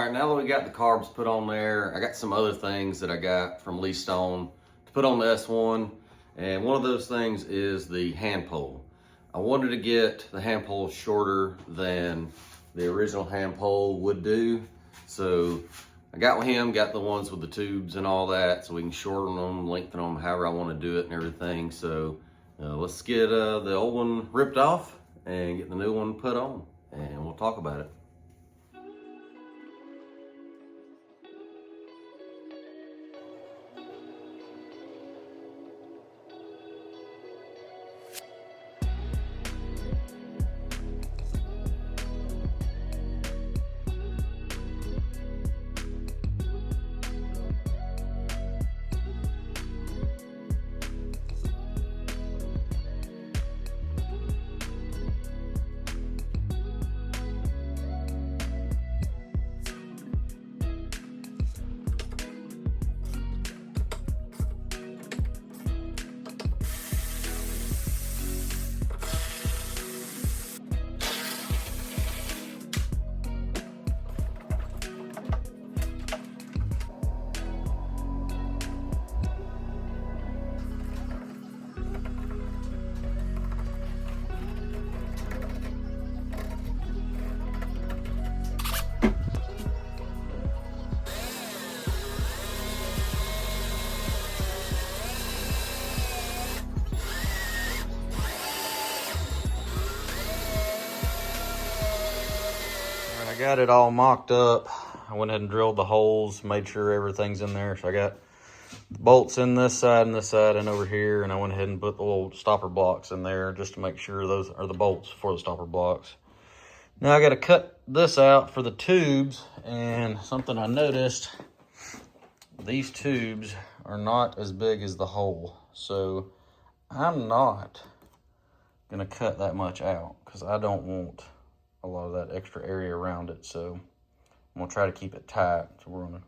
right, now that we got the carbs put on there, I got some other things that I got from Lee Stone to put on the S1. And one of those things is the hand pole. I wanted to get the hand pole shorter than the original hand pole would do. So I got with him, got the ones with the tubes and all that, so we can shorten them, lengthen them, however I want to do it and everything. So let's get the old one ripped off and get the new one put on, and we'll talk about it. I got it all mocked up. I went ahead and drilled the holes, made sure everything's in there. So I got the bolts in this side and over here, and I went ahead and put the little stopper blocks in there just to make sure those are the bolts for the stopper blocks. Now I got to cut this out for the tubes, and something I noticed, these tubes are not as big as the hole. So I'm not gonna cut that much out because I don't want a lot of that extra area around it. So I'm gonna try to keep it tight. So we're gonna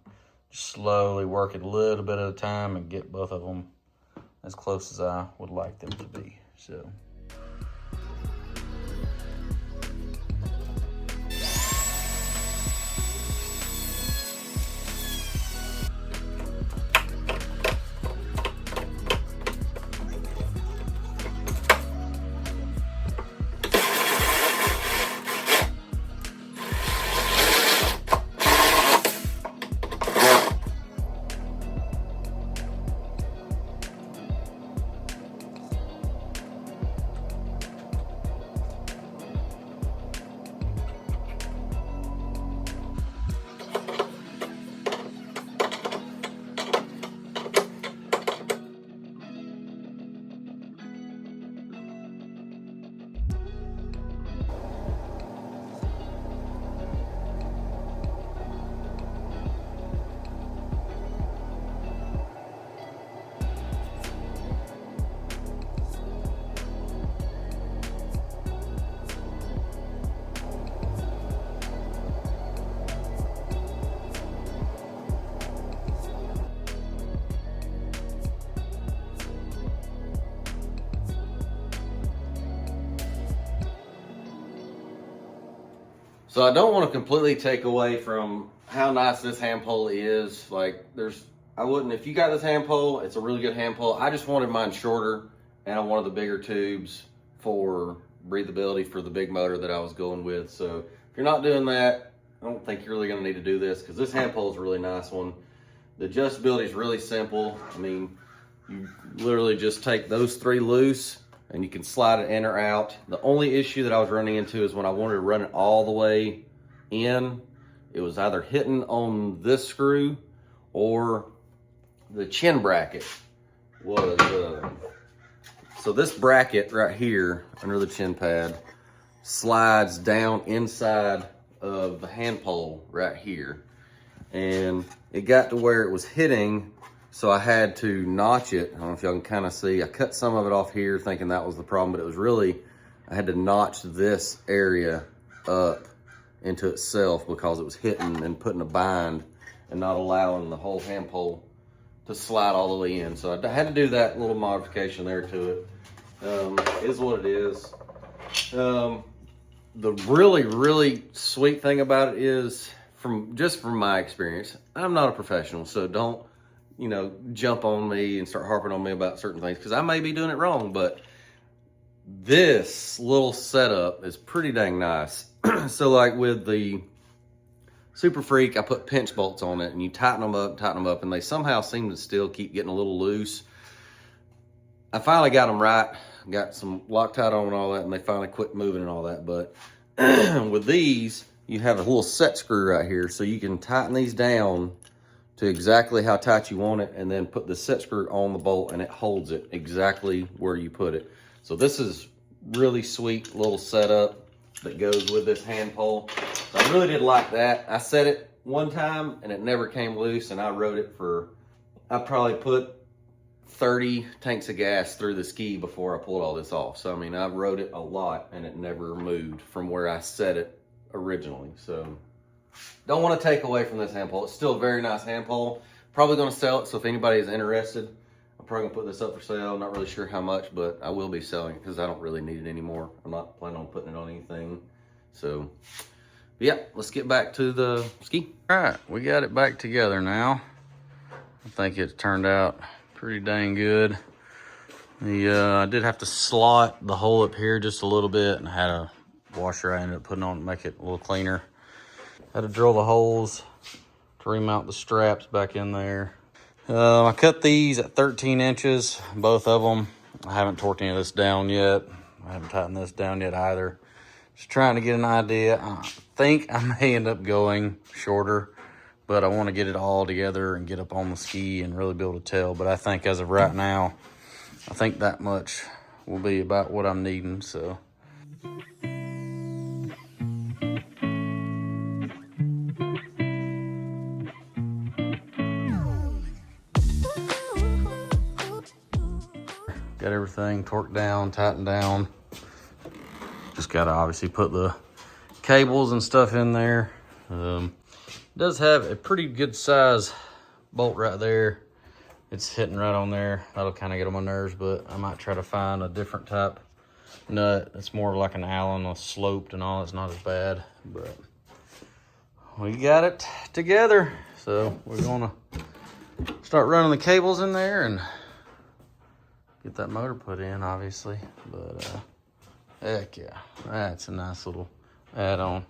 just slowly work it a little bit at a time and get both of them as close as I would like them to be. So. So I don't want to completely take away from how nice this hand pole is. Like I wouldn't, if you got this hand pole, it's a really good hand pole. I just wanted mine shorter, and I wanted the bigger tubes for breathability for the big motor that I was going with. So if you're not doing that, I don't think you're really gonna need to do this, because this hand pole is a really nice one. The adjustability is really simple. I mean, you literally just take those three loose and you can slide it in or out. The only issue that I was running into is when I wanted to run it all the way in, it was either hitting on this screw or the chin bracket was, so this bracket right here under the chin pad slides down inside of the hand pole right here. And it got to where it was hitting, so I had to notch it. I don't know if y'all can kind of see. I cut some of it off here thinking that was the problem, but it was really, I had to notch this area up into itself because it was hitting and putting a bind and not allowing the whole hand pole to slide all the way in. So I had to do that little modification there to it. Is what it is. The really, really sweet thing about it is, from my experience, I'm not a professional, so don't, jump on me and start harping on me about certain things, because I may be doing it wrong, but this little setup is pretty dang nice. So like with the Super Freak, I put pinch bolts on it, and you tighten them up, and they somehow seem to still keep getting a little loose. I finally got them right, got some Loctite on and all that, and they finally quit moving and all that. But with these, you have a little set screw right here, so you can tighten these down to exactly how tight you want it, and then put the set screw on the bolt, and it holds it exactly where you put it. So this is really sweet little setup that goes with this hand pole. So I really did like that. I set it one time and it never came loose, and I rode it I probably put 30 tanks of gas through the ski before I pulled all this off. So I mean, I rode it a lot and it never moved from where I set it originally. So don't want to take away from this hand pole. It's still a very nice hand pole. Probably going to sell it, so if anybody is interested, I'm probably gonna put this up for sale. Not really sure how much, but I will be selling it because I don't really need it anymore. I'm not planning on putting it on anything. So, yeah, let's get back to the ski. All right, we got it back together now. I think it turned out pretty dang good. I did have to slot the hole up here just a little bit, and I had a washer I ended up putting on to make it a little cleaner. Had to drill the holes to remount the straps back in there. I cut these at 13 inches, both of them. I haven't torqued any of this down yet. I haven't tightened this down yet either. Just trying to get an idea. I think I may end up going shorter, but I want to get it all together and get up on the ski and really be able to tell. But I think as of right now, I think that much will be about what I'm needing, so. Got everything torqued down, tightened down. Just gotta obviously put the cables and stuff in there. It does have a pretty good size bolt right there. It's hitting right on there. That'll kind of get on my nerves, but I might try to find a different type nut. It's more like an Allen with sloped and all. It's not as bad, but we got it together. So we're gonna start running the cables in there and get that motor put in, obviously. But heck yeah, that's a nice little add-on.